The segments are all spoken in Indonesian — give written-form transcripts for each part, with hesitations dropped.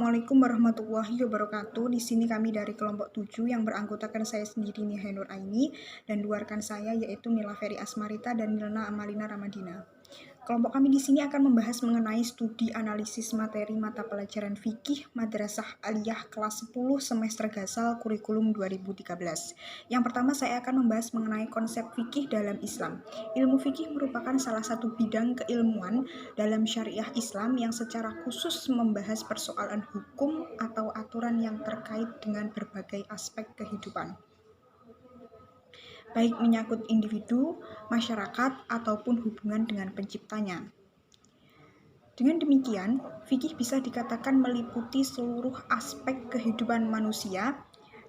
Assalamualaikum warahmatullahi wabarakatuh. Di sini kami dari kelompok 7 yang beranggotakan saya sendiri Nia Nur Aini dan dua rekan saya yaitu Nila Ferry Asmarita dan Nilna Amalina Ramadina. Kelompok kami di sini akan membahas mengenai studi analisis materi mata pelajaran fikih Madrasah Aliyah kelas 10 semester Gasal kurikulum 2013. Yang pertama saya akan membahas mengenai konsep fikih dalam Islam. Ilmu fikih merupakan salah satu bidang keilmuan dalam syariah Islam yang secara khusus membahas persoalan hukum atau aturan yang terkait dengan berbagai aspek kehidupan, baik menyangkut individu, masyarakat, ataupun hubungan dengan penciptanya. Dengan demikian, fikih bisa dikatakan meliputi seluruh aspek kehidupan manusia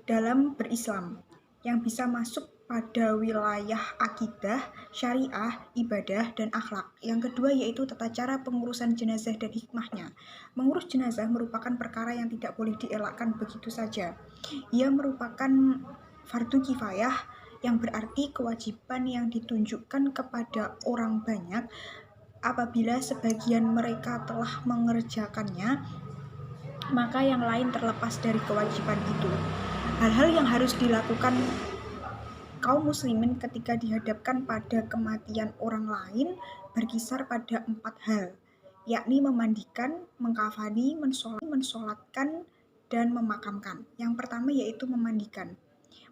dalam berislam, yang bisa masuk pada wilayah akidah, syariah, ibadah, dan akhlak. Yang kedua yaitu tata cara pengurusan jenazah dan hikmahnya. Mengurus jenazah merupakan perkara yang tidak boleh dielakkan begitu saja. Ia merupakan fardu kifayah, yang berarti kewajiban yang ditunjukkan kepada orang banyak. Apabila sebagian mereka telah mengerjakannya, maka yang lain terlepas dari kewajiban itu. Hal-hal yang harus dilakukan kaum muslimin ketika dihadapkan pada kematian orang lain berkisar pada 4 hal, yakni memandikan, mengkafani, mensolatkan, dan memakamkan. Yang pertama yaitu memandikan.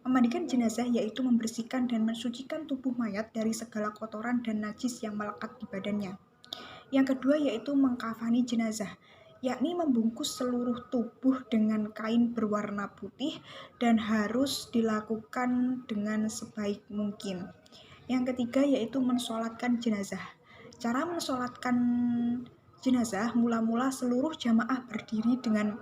Memandikan jenazah yaitu membersihkan dan mensucikan tubuh mayat dari segala kotoran dan najis yang melekat di badannya. Yang kedua yaitu mengkafani jenazah, yakni membungkus seluruh tubuh dengan kain berwarna putih dan harus dilakukan dengan sebaik mungkin. Yang ketiga yaitu mensolatkan jenazah. Cara mensolatkan jenazah, mula-mula seluruh jamaah berdiri dengan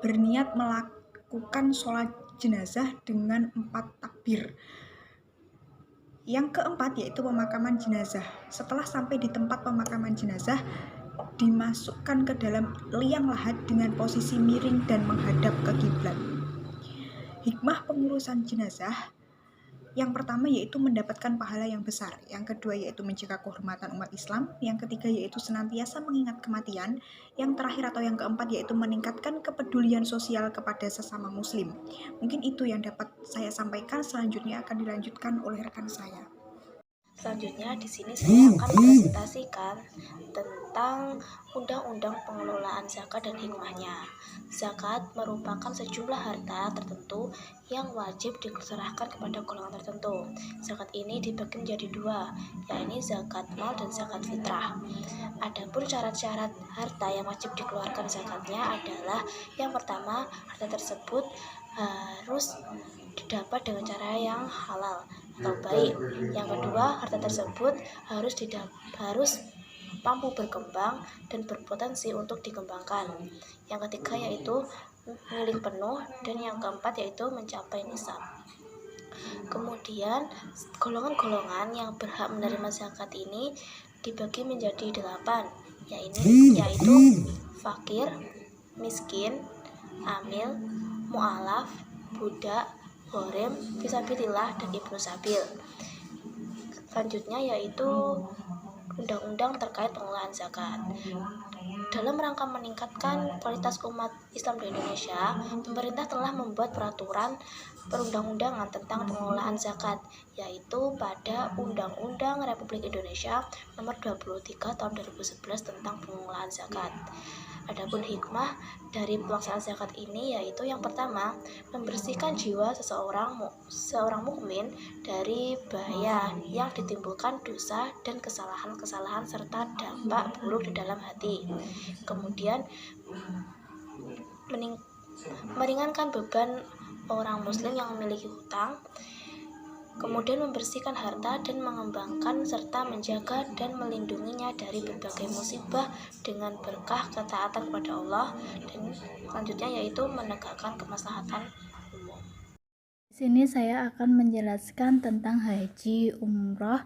berniat melakukan sholat jenazah dengan 4 takbir. Yang keempat yaitu pemakaman jenazah. Setelah sampai di tempat pemakaman jenazah, dimasukkan ke dalam liang lahat dengan posisi miring dan menghadap ke kiblat. Hikmah pengurusan jenazah, yang pertama yaitu mendapatkan pahala yang besar, yang kedua yaitu menjaga kehormatan umat Islam, yang ketiga yaitu senantiasa mengingat kematian, yang terakhir atau yang keempat yaitu meningkatkan kepedulian sosial kepada sesama muslim. Mungkin itu yang dapat saya sampaikan, selanjutnya akan dilanjutkan oleh rekan saya. Selanjutnya di sini saya akan mempresentasikan tentang Undang-Undang Pengelolaan Zakat dan Hikmahnya. Zakat merupakan sejumlah harta tertentu yang wajib diserahkan kepada golongan tertentu. Zakat ini dibagi menjadi 2, yakni zakat mal dan zakat fitrah. Adapun syarat-syarat harta yang wajib dikeluarkan zakatnya adalah yang pertama, harta tersebut harus didapat dengan cara yang halal atau baik. Yang kedua, harta tersebut harus mampu berkembang dan berpotensi untuk dikembangkan. Yang ketiga yaitu milik penuh, dan yang keempat yaitu mencapai nisab. Kemudian golongan-golongan yang berhak menerima zakat ini dibagi menjadi 8, yaitu fakir, miskin, amil, mu'alaf, budak, gharem, fisabilillah, dan ibnu sabil. Selanjutnya yaitu undang-undang terkait pengelolaan zakat. Dalam rangka meningkatkan kualitas umat Islam di Indonesia, pemerintah telah membuat peraturan perundang-undangan tentang pengelolaan zakat, yaitu pada Undang-Undang Republik Indonesia Nomor 23 Tahun 2011 tentang pengelolaan zakat. Adapun hikmah dari pelaksanaan zakat ini yaitu yang pertama, membersihkan jiwa seorang mukmin dari bahaya yang ditimbulkan dosa dan kesalahan-kesalahan serta dampak buruk di dalam hati. Kemudian meringankan beban orang muslim yang memiliki hutang. Kemudian membersihkan harta dan mengembangkan serta menjaga dan melindunginya dari berbagai musibah dengan berkah ketaatan kepada Allah. Dan selanjutnya yaitu menegakkan kemaslahatan umum. Di sini saya akan menjelaskan tentang haji, umroh,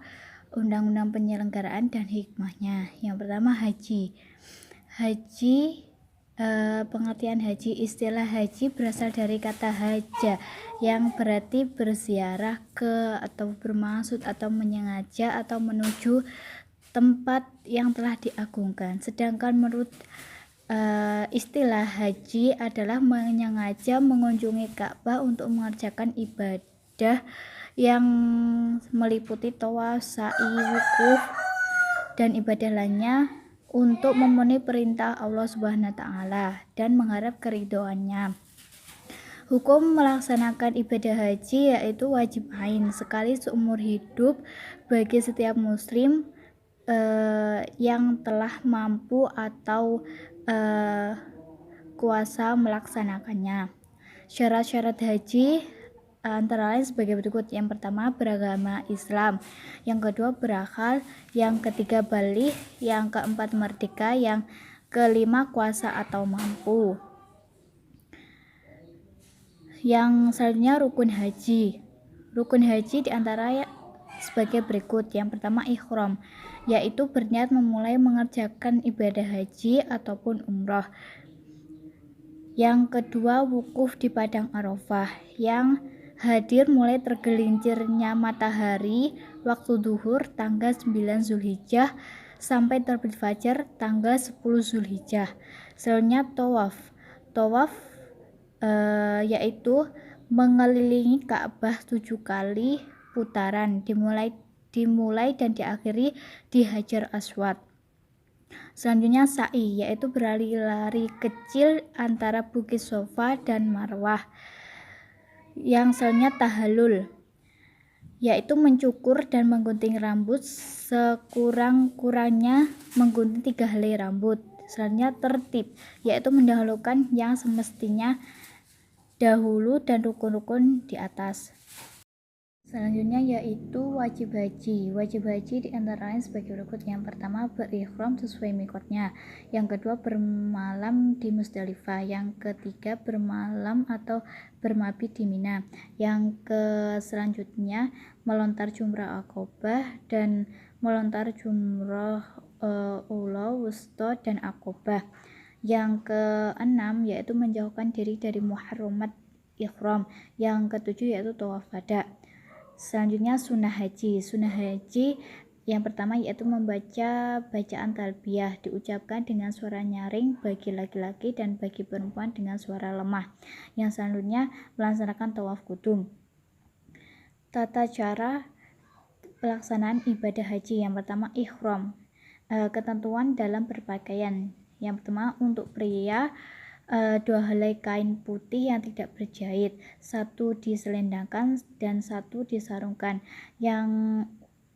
undang-undang penyelenggaraan dan hikmahnya. Yang pertama haji. Pengertian haji, istilah haji berasal dari kata haja yang berarti berziarah ke atau bermaksud atau menyengaja atau menuju tempat yang telah diagungkan. Sedangkan menurut istilah haji adalah menyengaja mengunjungi Ka'bah untuk mengerjakan ibadah yang meliputi tawaf, sa'i, wukuf, dan ibadah lainnya untuk memenuhi perintah Allah Subhanahu wa taala dan mengharap keridhoannya. Hukum melaksanakan ibadah haji yaitu wajib ain sekali seumur hidup bagi setiap muslim yang telah mampu atau kuasa melaksanakannya. Syarat-syarat haji antara lain sebagai berikut. Yang pertama, beragama Islam. Yang kedua, berakal. Yang ketiga, baligh. Yang keempat, merdeka. Yang kelima, kuasa atau mampu. Yang selanjutnya, rukun haji. Rukun haji diantara sebagai berikut. Yang pertama, ihram, yaitu berniat memulai mengerjakan ibadah haji ataupun umroh. Yang kedua, wukuf di padang Arafah, yang hadir mulai tergelincirnya matahari waktu zuhur tanggal 9 Zulhijjah sampai terbit fajar tanggal 10 Zulhijjah. Selanjutnya tawaf yaitu mengelilingi Ka'bah 7 kali putaran, dimulai dan diakhiri di Hajar Aswad. Selanjutnya sa'i, yaitu berlari-lari kecil antara Bukit Sofa dan Marwah. Yang selanjutnya tahallul, yaitu mencukur dan menggunting rambut sekurang-kurangnya menggunting 3 helai rambut. Selanjutnya tertib, yaitu mendahulukan yang semestinya dahulu dan rukun-rukun di atas. Selanjutnya yaitu wajib haji. Wajib haji diantara lain sebagai berikut. Yang pertama, berihram sesuai mikotnya. Yang kedua, bermalam di Musdalifah. Yang ketiga, bermalam atau bermabit di Mina. Yang selanjutnya, melontar jumrah Aqobah dan melontar jumrah ula, wusta, dan Aqobah. Yang keenam yaitu menjauhkan diri dari muharramat ihram. Yang ketujuh yaitu tawaf wada. Selanjutnya sunnah haji. Sunnah haji yang pertama yaitu membaca bacaan talbiyah, diucapkan dengan suara nyaring bagi laki-laki dan bagi perempuan dengan suara lemah. Yang selanjutnya melaksanakan tawaf kudum. Tata cara pelaksanaan ibadah haji. Yang pertama, ihram. Ketentuan dalam berpakaian. Yang pertama, untuk pria 2 helai kain putih yang tidak berjahit, 1 diselendangkan dan 1 disarungkan. Yang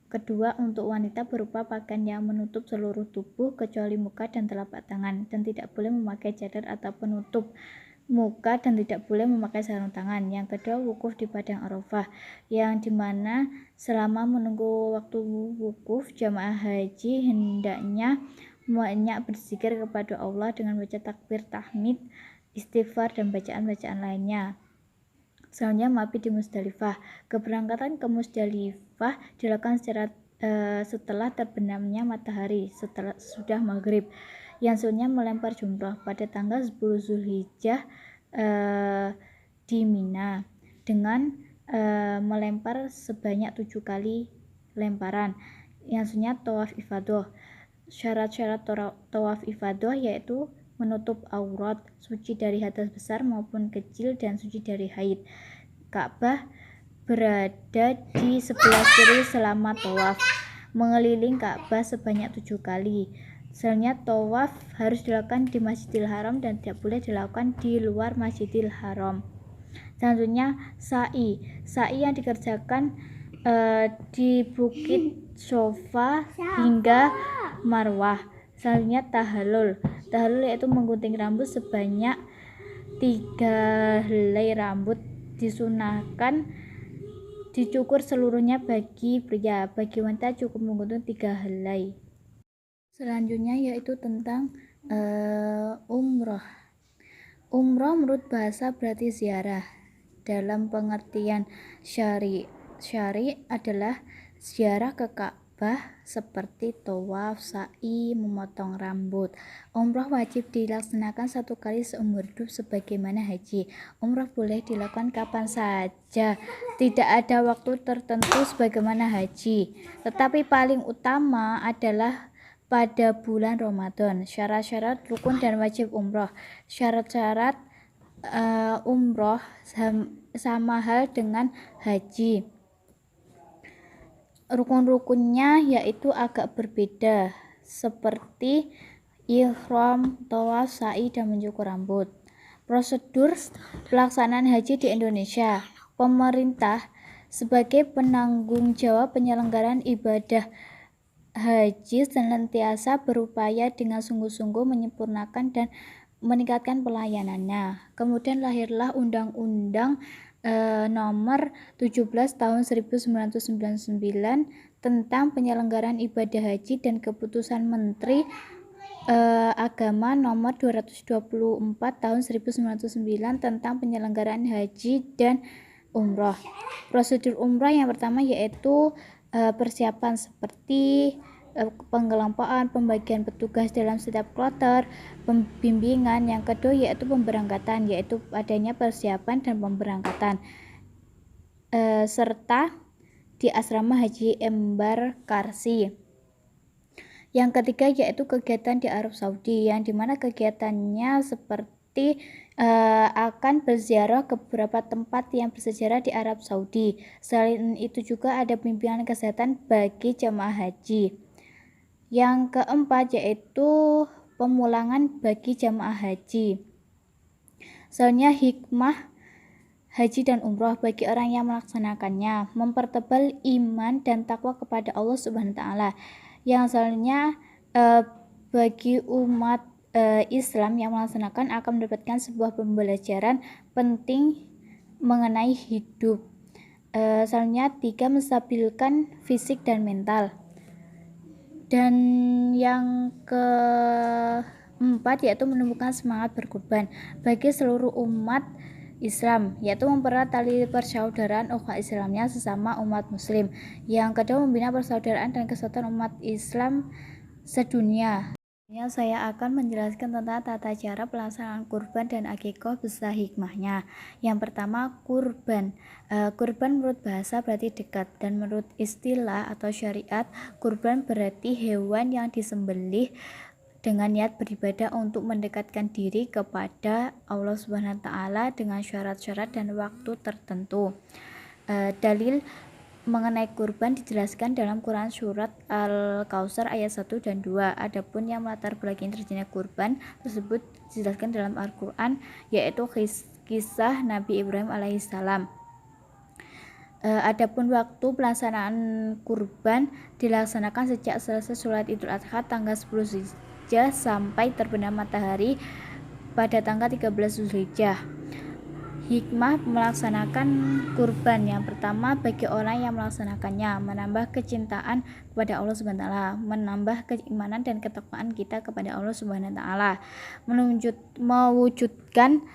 kedua, untuk wanita berupa pakaian yang menutup seluruh tubuh kecuali muka dan telapak tangan, dan tidak boleh memakai cadar atau penutup muka dan tidak boleh memakai sarung tangan. Yang kedua, wukuf di padang Arafah, yang dimana selama menunggu waktu wukuf, jamaah haji hendaknya banyak berzikir kepada Allah dengan baca takbir, tahmid, istighfar, dan bacaan-bacaan lainnya. Selanjutnya mabit di Musdalifah. Keberangkatan ke Musdalifah dilakukan setelah terbenamnya matahari, setelah sudah maghrib. Yang selanjutnya melempar jumrah pada tanggal 10 Zulhijjah di Mina dengan melempar sebanyak 7 kali lemparan. Yang selanjutnya tawaf ifadah. Syarat-syarat tawaf ifadah yaitu menutup aurat, suci dari hadas besar maupun kecil, dan suci dari haid. Ka'bah berada di sebelah kiri selama tawaf. Mengeliling Ka'bah sebanyak 7 kali. Selanjutnya tawaf harus dilakukan di Masjidil Haram dan tidak boleh dilakukan di luar Masjidil Haram. Selanjutnya sa'i. Sa'i yang dikerjakan di Bukit Sofa hingga Marwah. Selanjutnya tahallul. Tahallul yaitu menggunting rambut sebanyak 3 helai rambut, disunahkan dicukur seluruhnya bagi pria. Bagi wanita cukup menggunting 3 helai. Selanjutnya yaitu tentang umroh. Umroh menurut bahasa berarti ziarah. Dalam pengertian syari adalah ziarah ke Ka'bah seperti tawaf, sa'i, memotong rambut. Umroh wajib dilaksanakan 1 kali seumur hidup sebagaimana haji. Umroh boleh dilakukan kapan saja, tidak ada waktu tertentu sebagaimana haji. Tetapi paling utama adalah pada bulan Ramadan. Syarat-syarat rukun dan wajib umroh. Syarat-syarat umroh sama hal dengan haji. Rukun-rukunnya yaitu agak berbeda, seperti ihram, tawaf, sa'i, dan mencukur rambut. Prosedur pelaksanaan haji di Indonesia. Pemerintah sebagai penanggung jawab penyelenggaraan ibadah haji senantiasa berupaya dengan sungguh-sungguh menyempurnakan dan meningkatkan pelayanannya. Kemudian lahirlah Undang-Undang Nomor 17 Tahun 1999 tentang penyelenggaraan ibadah haji dan Keputusan Menteri Agama Nomor 224 Tahun 1999 tentang penyelenggaraan haji dan umroh. Prosedur umroh yang pertama yaitu persiapan seperti penggelompokan, pembagian petugas dalam setiap kloter, pembimbingan. Yang kedua yaitu pemberangkatan, yaitu adanya persiapan dan pemberangkatan serta di asrama haji embarkasi. Yang ketiga yaitu kegiatan di Arab Saudi, yang dimana kegiatannya seperti akan berziarah ke beberapa tempat yang bersejarah di Arab Saudi. Selain itu juga ada bimbingan kesehatan bagi jemaah haji. Yang keempat yaitu pemulangan bagi jemaah haji. Selanjutnya hikmah haji dan umroh bagi orang yang melaksanakannya, mempertebal iman dan takwa kepada Allah Subhanahu wa taala. Yang selanjutnya bagi umat Islam yang melaksanakan akan mendapatkan sebuah pembelajaran penting mengenai hidup. Selanjutnya 3, menstabilkan fisik dan mental. Dan yang keempat yaitu menumbuhkan semangat berkorban bagi seluruh umat Islam, yaitu mempererat tali persaudaraan ukhuwah Islamnya sesama umat muslim. Yang kedua membina persaudaraan dan kesatuan umat Islam sedunia. Saya akan menjelaskan tentang tata cara pelaksanaan kurban dan akikah beserta hikmahnya. Yang pertama, kurban. Kurban menurut bahasa berarti dekat, dan menurut istilah atau syariat, kurban berarti hewan yang disembelih dengan niat beribadah untuk mendekatkan diri kepada Allah Subhanahu wa taala dengan syarat-syarat dan waktu tertentu. Dalil mengenai kurban dijelaskan dalam Quran surat Al-Kautsar ayat 1 dan 2. Adapun yang melatar belakangi terjadinya kurban tersebut dijelaskan dalam Al-Quran, yaitu kisah Nabi Ibrahim alaihissalam. Adapun waktu pelaksanaan kurban dilaksanakan sejak selesai sholat Idul Adha tanggal 10 Zulhijjah sampai terbenam matahari pada tanggal 13 Zulhijjah. Hikmah melaksanakan kurban. Yang pertama, bagi orang yang melaksanakannya, menambah kecintaan kepada Allah Subhanahu wa taala, menambah keimanan dan ketakwaan kita kepada Allah Subhanahu wa taala, mewujudkan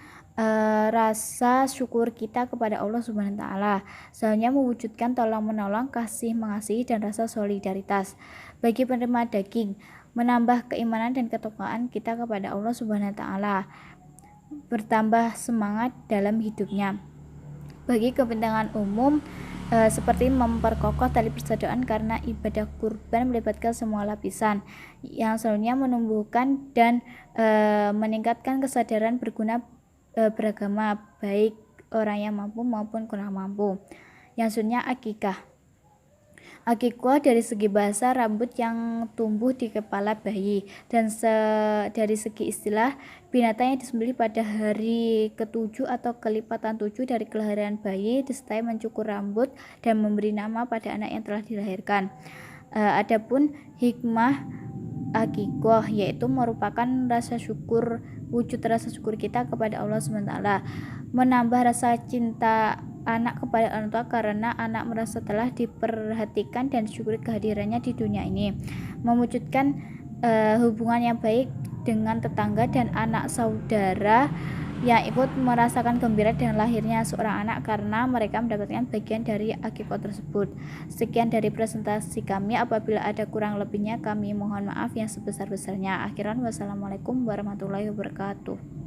rasa syukur kita kepada Allah Subhanahu wa taala. Selanjutnya mewujudkan tolong-menolong, kasih mengasihi dan rasa solidaritas. Bagi penerima daging, menambah keimanan dan ketakwaan kita kepada Allah Subhanahu wa taala, bertambah semangat dalam hidupnya. Bagi kepentingan umum seperti memperkokoh tali persaudaraan karena ibadah kurban melibatkan semua lapisan. Yang selanjutnya menumbuhkan dan meningkatkan kesadaran berguna beragama, baik orang yang mampu maupun kurang mampu. Yang selanjutnya akikah. Akikah dari segi bahasa rambut yang tumbuh di kepala bayi, dan dari segi istilah binatang yang disembelih pada hari ke-7 atau kelipatan 7 dari kelahiran bayi disertai mencukur rambut dan memberi nama pada anak yang telah dilahirkan. Adapun hikmah akikah yaitu merupakan wujud rasa syukur kita kepada Allah Subhanahu wa taala, menambah rasa cinta anak kepada orang tua karena anak merasa telah diperhatikan dan disyukuri kehadirannya di dunia ini, mewujudkan hubungan yang baik dengan tetangga dan anak saudara yang ikut merasakan gembira dengan lahirnya seorang anak karena mereka mendapatkan bagian dari akikah tersebut. Sekian dari presentasi kami. Apabila ada kurang lebihnya kami mohon maaf yang sebesar-besarnya. Akhiran wassalamualaikum warahmatullahi wabarakatuh.